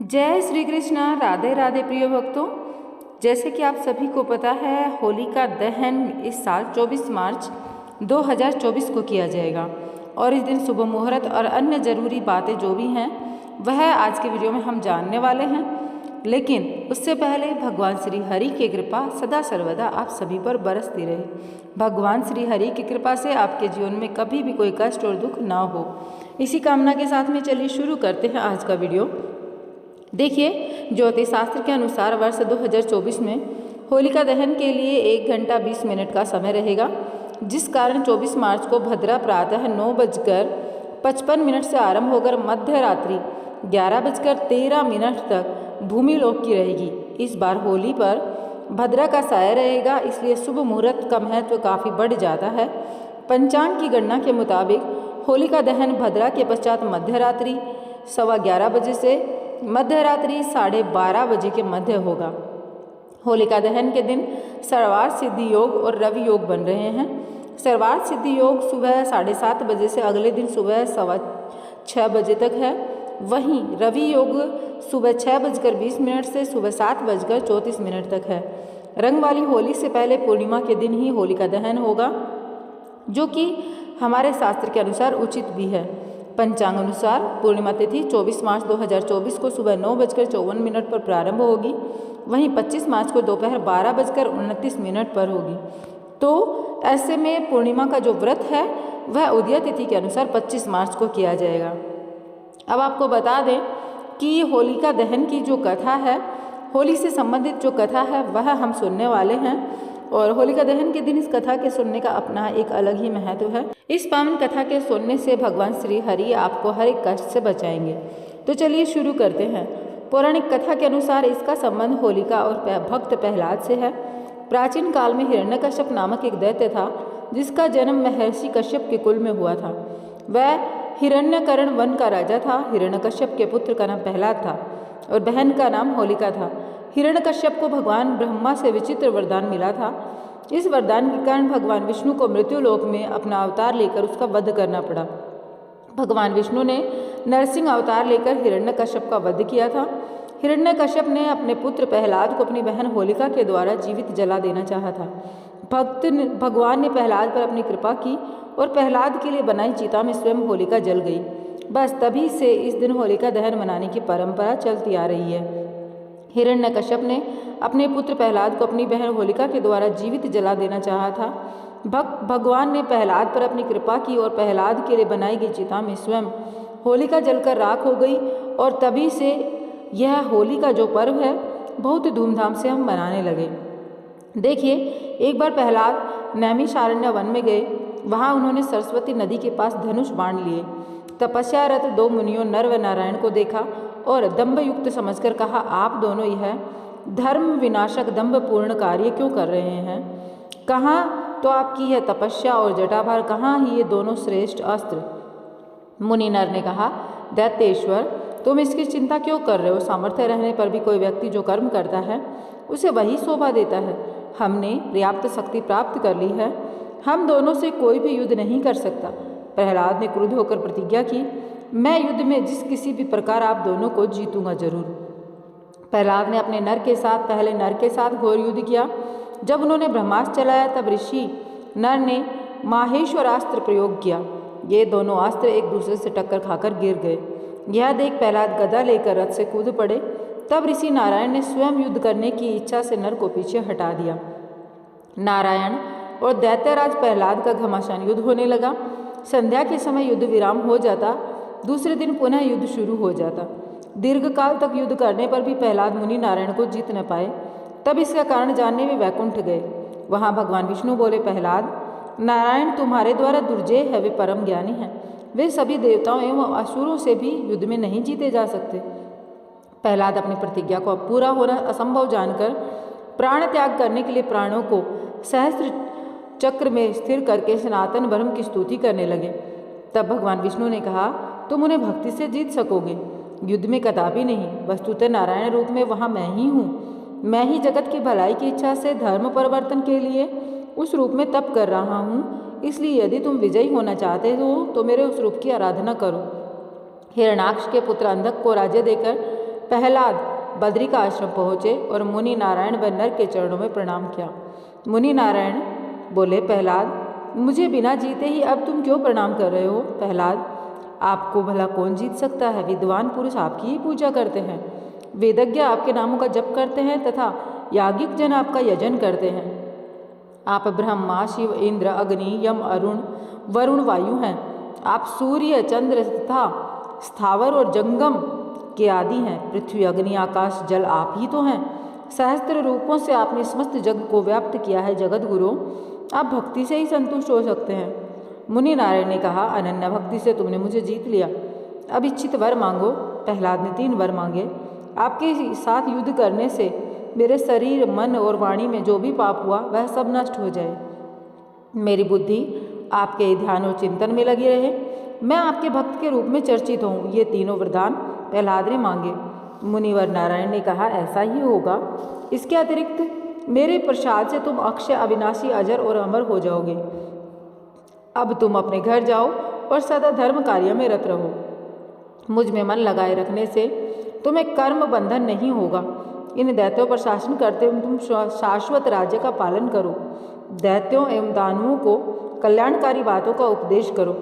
जय श्री कृष्णा। राधे राधे प्रिय भक्तों, जैसे कि आप सभी को पता है होली का दहन इस साल 24 मार्च 2024 को किया जाएगा और इस दिन शुभ मुहूर्त और अन्य ज़रूरी बातें जो भी हैं वह आज के वीडियो में हम जानने वाले हैं। लेकिन उससे पहले भगवान श्री हरि की कृपा सदा सर्वदा आप सभी पर बरसती रहे। भगवान श्री हरि की कृपा से आपके जीवन में कभी भी कोई कष्ट और दुख ना हो, इसी कामना के साथ में चलिए शुरू करते हैं आज का वीडियो। देखिए, ज्योतिष शास्त्र के अनुसार वर्ष 2024 में होलिका दहन के लिए 1 घंटा 20 मिनट का समय रहेगा, जिस कारण 24 मार्च को भद्रा प्रातः 9:55 से आरंभ होकर मध्य रात्रि 11:13 तक भूमि लोक की रहेगी। इस बार होली पर भद्रा का साया रहेगा, इसलिए शुभ मुहूर्त का महत्व काफ़ी बढ़ जाता है। पंचांग की गणना के मुताबिक होलिका दहन भद्रा के पश्चात मध्य रात्रि 11:15 बजे से मध्य रात्रि 12:30 बजे के मध्य होगा। होलिका दहन के दिन सर्वार्थ सिद्धि योग और रवि योग बन रहे हैं। सर्वार्थ सिद्धि योग सुबह 7:30 बजे से अगले दिन सुबह 6:15 बजे तक है। वहीं रवि योग सुबह 6:20 से सुबह 7:34 तक है। रंग वाली होली से पहले पूर्णिमा के दिन ही होलिका दहन होगा, जो कि हमारे शास्त्र के अनुसार उचित भी है। पंचांग अनुसार पूर्णिमा तिथि 24 मार्च 2024 को सुबह 9:54 पर प्रारंभ होगी, वहीं 25 मार्च को दोपहर 12:29 पर होगी। तो ऐसे में पूर्णिमा का जो व्रत है वह उदय तिथि के अनुसार 25 मार्च को किया जाएगा। अब आपको बता दें कि होलिका दहन की जो कथा है, होली से संबंधित जो कथा है वह हम सुनने वाले हैं और होलिका दहन के दिन इस कथा के सुनने का अपना एक अलग ही महत्व है। इस पावन कथा के सुनने से भगवान श्री हरि आपको हर एक कष्ट से बचाएंगे। तो चलिए शुरू करते हैं। पौराणिक कथा के अनुसार इसका संबंध होलिका और भक्त प्रहलाद से है। प्राचीन काल में हिरण्यकश्यप नामक एक दैत्य था, जिसका जन्म महर्षि कश्यप के कुल में हुआ था। वह हिरण्यकर्ण वन का राजा था। हिरण्यकश्यप के पुत्र का नाम प्रहलाद था और बहन का नाम होलिका था। हिरण्यकश्यप को भगवान ब्रह्मा से विचित्र वरदान मिला था। इस वरदान के कारण भगवान विष्णु को मृत्युलोक में अपना अवतार लेकर उसका वध करना पड़ा। भगवान विष्णु ने नरसिंह अवतार लेकर हिरण्यकश्यप का वध किया था। हिरण्यकश्यप ने अपने पुत्र प्रहलाद को अपनी बहन होलिका के द्वारा जीवित जला देना चाहा था। भगवान ने प्रहलाद पर अपनी कृपा की और प्रहलाद के लिए बनाई चिता में स्वयं होलिका जल गई। बस तभी से इस दिन होलिका दहन मनाने की परंपरा चलती आ रही है। हिरण्यकश्यप ने अपने पुत्र प्रहलाद को अपनी बहन होलिका के द्वारा जीवित जला देना चाहा था। भगवान ने प्रहलाद पर अपनी कृपा की और प्रहलाद के लिए बनाई गई चिता में स्वयं होलिका जलकर राख हो गई और तभी से यह होली का जो पर्व है बहुत धूमधाम से हम मनाने लगे। देखिए, एक बार प्रहलाद नैमिषारण्य वन में गए। वहाँ उन्होंने सरस्वती नदी के पास धनुष बाण लिए। तपस्यारत 2 मुनियों नर व नारायण को देखा और दंभ युक्त समझकर कहा, आप दोनों यह धर्म विनाशक दंभ पूर्ण कार्य क्यों कर रहे हैं? कहाँ तो आपकी यह तपस्या और जटाभार, कहाँ ही ये दोनों श्रेष्ठ अस्त्र? मुनि नर ने कहा, दैत्येश्वर, तुम इसकी चिंता क्यों कर रहे हो? सामर्थ्य रहने पर भी कोई व्यक्ति जो कर्म करता है उसे वही शोभा देता है। हमने पर्याप्त शक्ति प्राप्त कर ली है, हम दोनों से कोई भी युद्ध नहीं कर सकता। प्रहलाद ने क्रुद्ध होकर प्रतिज्ञा की, मैं युद्ध में जिस किसी भी प्रकार आप दोनों को जीतूंगा जरूर। प्रहलाद ने अपने नर के साथ पहले नर के साथ घोर युद्ध किया। जब उन्होंने ब्रह्मास्त्र चलाया तब ऋषि नर ने माहेश्वरास्त्र प्रयोग किया। ये दोनों अस्त्र एक दूसरे से टक्कर खाकर गिर गए। यह देख प्रहलाद गदा लेकर रथ से कूद पड़े। तब ऋषि नारायण ने स्वयं युद्ध करने की इच्छा से नर को पीछे हटा दिया। नारायण और दैत्यराज प्रहलाद का घमासान युद्ध होने लगा। संध्या के समय युद्ध विराम हो जाता, दूसरे दिन पुनः युद्ध शुरू हो जाता। दीर्घ काल तक युद्ध करने पर भी प्रहलाद मुनि नारायण को जीत न पाए। तब इसका कारण जानने वे वैकुंठ गए। वहाँ भगवान विष्णु बोले, प्रहलाद, नारायण तुम्हारे द्वारा दुर्जय है, वे परम ज्ञानी हैं। वे सभी देवताओं एवं असुरों से भी युद्ध में नहीं जीते जा सकते। प्रहलाद अपनी प्रतिज्ञा को पूरा होना असंभव जानकर प्राण त्याग करने के लिए प्राणों को सहस्त्र चक्र में स्थिर करके सनातन ब्रह्म की स्तुति करने लगे। तब भगवान विष्णु ने कहा, तुम उन्हें भक्ति से जीत सकोगे, युद्ध में कदापि नहीं। वस्तुतः नारायण रूप में वहाँ मैं ही हूँ। मैं ही जगत की भलाई की इच्छा से धर्म परिवर्तन के लिए उस रूप में तप कर रहा हूँ। इसलिए यदि तुम विजयी होना चाहते हो तो मेरे उस रूप की आराधना करो। हिरणाक्ष के पुत्र अंधक को राज्य देकर प्रहलाद बद्री का आश्रम पहुँचे और मुनि नारायण व नर के चरणों में प्रणाम किया। मुनि नारायण बोले, प्रहलाद, मुझे बिना जीते ही अब तुम क्यों प्रणाम कर रहे हो? प्रहलाद, आपको भला कौन जीत सकता है? विद्वान पुरुष आपकी ही पूजा करते हैं, वेदज्ञ आपके नामों का जप करते हैं तथा याज्ञिक जन आपका यजन करते हैं। आप ब्रह्मा, शिव, इंद्र, अग्नि, यम, अरुण, वरुण, वायु हैं। आप सूर्य, चंद्र तथा स्थावर और जंगम के आदि हैं। पृथ्वी, अग्नि, आकाश, जल आप ही तो हैं। सहस्त्र रूपों से आपने समस्त जग को व्याप्त किया है। जगत गुरु, आप भक्ति से ही संतुष्ट हो सकते हैं। मुनि नारायण ने कहा, अनन्य भक्ति से तुमने मुझे जीत लिया। अब इच्छित वर मांगो। प्रहलाद ने 3 वर मांगे। आपके साथ युद्ध करने से मेरे शरीर, मन और वाणी में जो भी पाप हुआ वह सब नष्ट हो जाए। मेरी बुद्धि आपके ध्यान और चिंतन में लगी रहे। मैं आपके भक्त के रूप में चर्चित हूँ। ये तीनों वरदान प्रहलाद ने मांगे। मुनिवर नारायण ने कहा, ऐसा ही होगा। इसके अतिरिक्त मेरे प्रसाद से तुम अक्षय, अविनाशी, अजर और अमर हो जाओगे। अब तुम अपने घर जाओ और सदा धर्म कार्य में रत रहो। मुझ में मन लगाए रखने से तुम्हें कर्म बंधन नहीं होगा। इन दैत्यों पर शासन करते हुए तुम शाश्वत राज्य का पालन करो। दैत्यों एवं दानवों को कल्याणकारी बातों का उपदेश करो।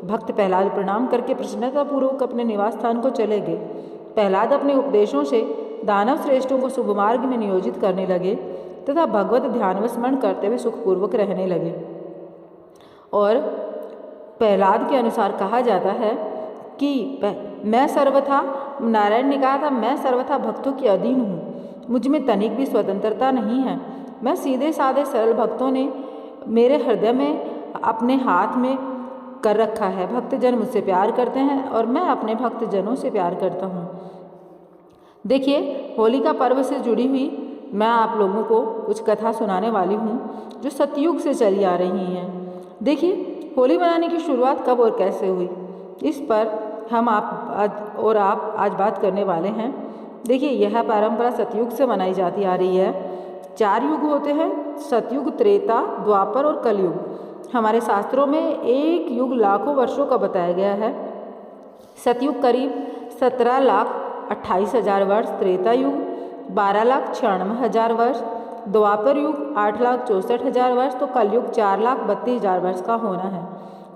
भक्त प्रहलाद प्रणाम करके प्रसन्नतापूर्वक अपने निवास स्थान को चले गए। प्रहलाद अपने उपदेशों से दानव श्रेष्ठों को शुभ मार्ग में नियोजित करने लगे तथा भगवत ध्यान व स्मरण करते हुए सुखपूर्वक रहने लगे। और प्रहलाद के अनुसार कहा जाता है कि मैं सर्वथा, नारायण ने कहा था, मैं सर्वथा भक्तों के अधीन हूँ। मुझ में तनिक भी स्वतंत्रता नहीं है। मैं सीधे साधे सरल भक्तों ने मेरे हृदय में अपने हाथ में कर रखा है। भक्तजन मुझसे प्यार करते हैं और मैं अपने भक्तजनों से प्यार करता हूँ। देखिए, होलिका पर्व से जुड़ी हुई मैं आप लोगों को कुछ कथा सुनाने वाली हूँ जो सतयुग से चली आ रही हैं। देखिए, होली मनाने की शुरुआत कब और कैसे हुई, इस पर हम आप आज बात करने वाले हैं। देखिए, यह परंपरा सतयुग से मनाई जाती आ रही है। 4 युग होते हैं, सतयुग, त्रेता, द्वापर और कलयुग। हमारे शास्त्रों में एक युग लाखों वर्षों का बताया गया है। सतयुग करीब 17,28,000 वर्ष, त्रेता युग 12,96,000 वर्ष, द्वापर युग 8,64,000 वर्ष, तो कलयुग 4,32,000 वर्ष का होना है।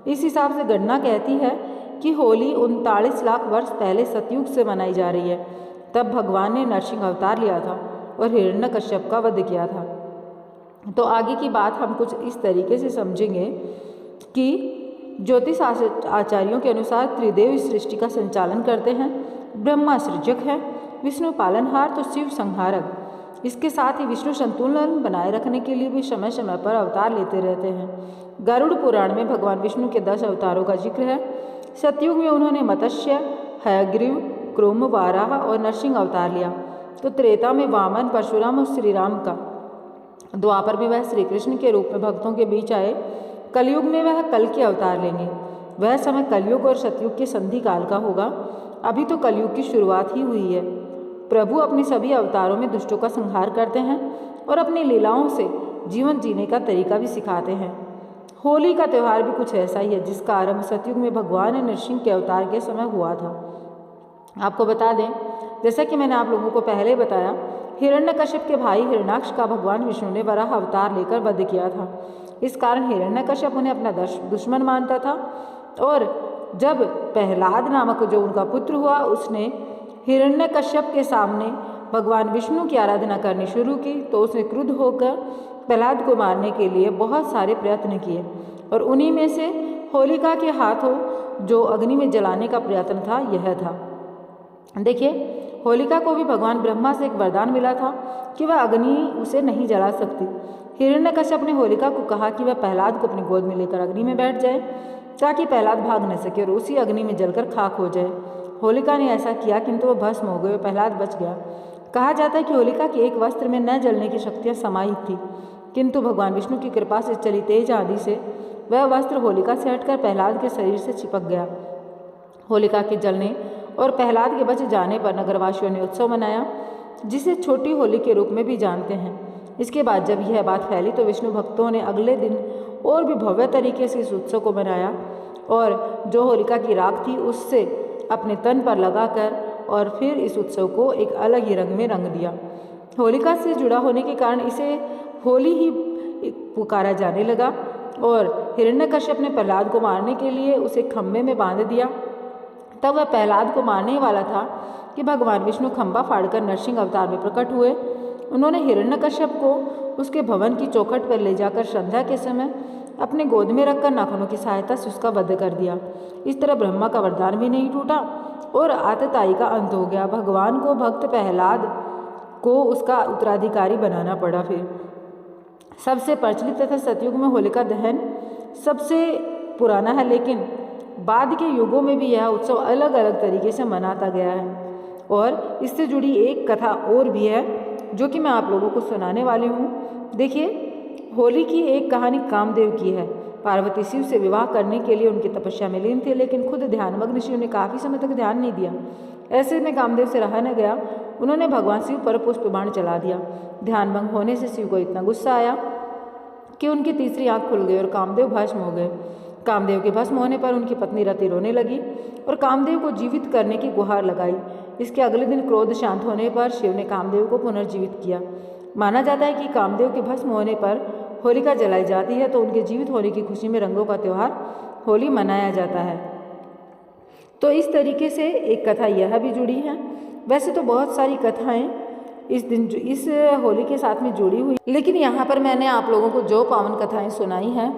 इस हिसाब से गणना कहती है कि होली 39 लाख वर्ष पहले सतयुग से मनाई जा रही है। तब भगवान ने नरसिंह अवतार लिया था और हिरण्यकश्यप का वध किया था। तो आगे की बात हम कुछ इस तरीके से समझेंगे कि ज्योतिष आचार्यों के अनुसार त्रिदेव इस सृष्टि का संचालन करते हैं। ब्रह्मा सृजक है, विष्णु पालनहार, तो शिव संहारक। इसके साथ ही विष्णु संतुलन बनाए रखने के लिए भी समय समय पर अवतार लेते रहते हैं। गरुड़ पुराण में भगवान विष्णु के 10 अवतारों का जिक्र है। सतयुग में उन्होंने मत्स्य, हयग्रीव, क्रोम, वाराह और नरसिंह अवतार लिया। तो त्रेता में वामन, परशुराम और श्री राम का। द्वापर में वह श्री कृष्ण के रूप में भक्तों के बीच आए। कलयुग में वह कल के अवतार लेंगे। वह समय कलयुग और सतयुग के संधि काल का होगा। अभी तो कलयुग की शुरुआत ही हुई है। प्रभु अपने सभी अवतारों में दुष्टों का संहार करते हैं और अपनी लीलाओं से जीवन जीने का तरीका भी सिखाते हैं। होली का त्यौहार भी कुछ ऐसा ही है, जिसका आरंभ सतयुग में भगवान नरसिंह के अवतार के समय हुआ था। आपको बता दें, जैसा कि मैंने आप लोगों को पहले बताया, हिरण्यकश्यप के भाई हिरण्याक्ष का भगवान विष्णु ने वराह अवतार लेकर वध किया था। इस कारण हिरण्यकश्यप उन्हें अपना दुश्मन मानता था। और जब प्रहलाद नामक जो उनका पुत्र हुआ, उसने हिरण्यकश्यप के सामने भगवान विष्णु की आराधना करनी शुरू की, तो उसने क्रुद्ध होकर प्रहलाद को मारने के लिए बहुत सारे प्रयत्न किए। और उन्हीं में से होलिका के हाथों जो अग्नि में जलाने का प्रयत्न था, यह था। देखिए, होलिका को भी भगवान ब्रह्मा से एक वरदान मिला था कि वह अग्नि उसे नहीं जला सकती। हिरण्यकश्यप ने होलिका को कहा कि वह प्रहलाद को अपनी गोद में लेकर अग्नि में बैठ जाए ताकि प्रहलाद भाग न सके और उसी अग्नि में जलकर खाक हो जाए। होलिका ने ऐसा किया, किंतु वह भस्म हो गई और प्रहलाद बच गया। कहा जाता है कि होलिका के एक वस्त्र में न जलने की शक्तियाँ समाहित थी, किंतु भगवान विष्णु की कृपा से चली तेज आंधी से वह वस्त्र होलिका से हटकर प्रहलाद के शरीर से चिपक गया। होलिका के जलने और प्रहलाद के बच जाने पर नगरवासियों ने उत्सव मनाया, जिसे छोटी होली के रूप में भी जानते हैं। इसके बाद जब यह बात फैली तो विष्णु भक्तों ने अगले दिन और भी भव्य तरीके से इस उत्सव को मनाया और जो होलिका की राख थी उससे अपने तन पर लगाकर और फिर इस उत्सव को एक अलग ही रंग में रंग दिया। होलिका से जुड़ा होने के कारण इसे होली ही पुकारा जाने लगा और हिरण्यकश्यप ने प्रहलाद को मारने के लिए उसे खम्भे में बांध दिया। तब वह प्रहलाद को मारने वाला था कि भगवान विष्णु खंभा फाड़कर नरसिंह अवतार में प्रकट हुए। उन्होंने हिरण्यकश्यप को उसके भवन की चौखट पर ले जाकर संध्या के समय अपने गोद में रखकर नाखूनों की सहायता से उसका वध कर दिया। इस तरह ब्रह्मा का वरदान भी नहीं टूटा और आतताई का अंत हो गया। भगवान को भक्त प्रहलाद को उसका उत्तराधिकारी बनाना पड़ा। फिर सबसे प्रचलित तथा सतयुग में होलिका दहन सबसे पुराना है, लेकिन बाद के युगों में भी यह उत्सव अलग अलग तरीके से मनाता गया है। और इससे जुड़ी एक कथा और भी है जो कि मैं आप लोगों को सुनाने वाली हूँ। देखिए, होली की एक कहानी कामदेव की है। पार्वती शिव से विवाह करने के लिए उनकी तपस्या में लीन थे, लेकिन खुद ध्यानमग्न शिव ने काफ़ी समय तक ध्यान नहीं दिया। ऐसे में कामदेव से रहा न गया, उन्होंने भगवान शिव पर पुष्प बाण चला दिया। ध्यान भंग होने से शिव को इतना गुस्सा आया कि उनकी तीसरी आंख खुल गई और कामदेव भस्म हो गए। कामदेव के भस्म होने पर उनकी पत्नी रति रोने लगी और कामदेव को जीवित करने की गुहार लगाई। इसके अगले दिन क्रोध शांत होने पर शिव ने कामदेव को पुनर्जीवित किया। माना जाता है कि कामदेव के भस्म होने पर होलिका जलाई जाती है, तो उनके जीवित होने की खुशी में रंगों का त्यौहार होली मनाया जाता है। तो इस तरीके से एक कथा यह भी जुड़ी है। वैसे तो बहुत सारी कथाएं इस होली के साथ में जुड़ी हुई, लेकिन यहाँ पर मैंने आप लोगों को जो पावन कथाएं सुनाई हैं,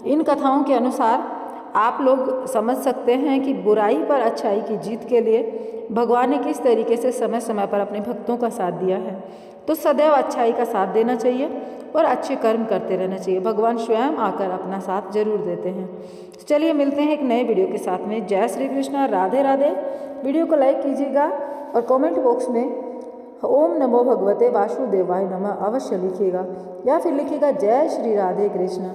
इन कथाओं के अनुसार आप लोग समझ सकते हैं कि बुराई पर अच्छाई की जीत के लिए भगवान ने किस तरीके से समय समय पर अपने भक्तों का साथ दिया है। तो सदैव अच्छाई का साथ देना चाहिए और अच्छे कर्म करते रहना चाहिए। भगवान स्वयं आकर अपना साथ जरूर देते हैं। तो चलिए मिलते हैं एक नए वीडियो के साथ में। जय श्री कृष्णा, राधे राधे। वीडियो को लाइक कीजिएगा और कमेंट बॉक्स में ओम नमो भगवते वासुदेवाय नमः अवश्य लिखिएगा, या फिर लिखिएगा जय श्री राधे कृष्ण।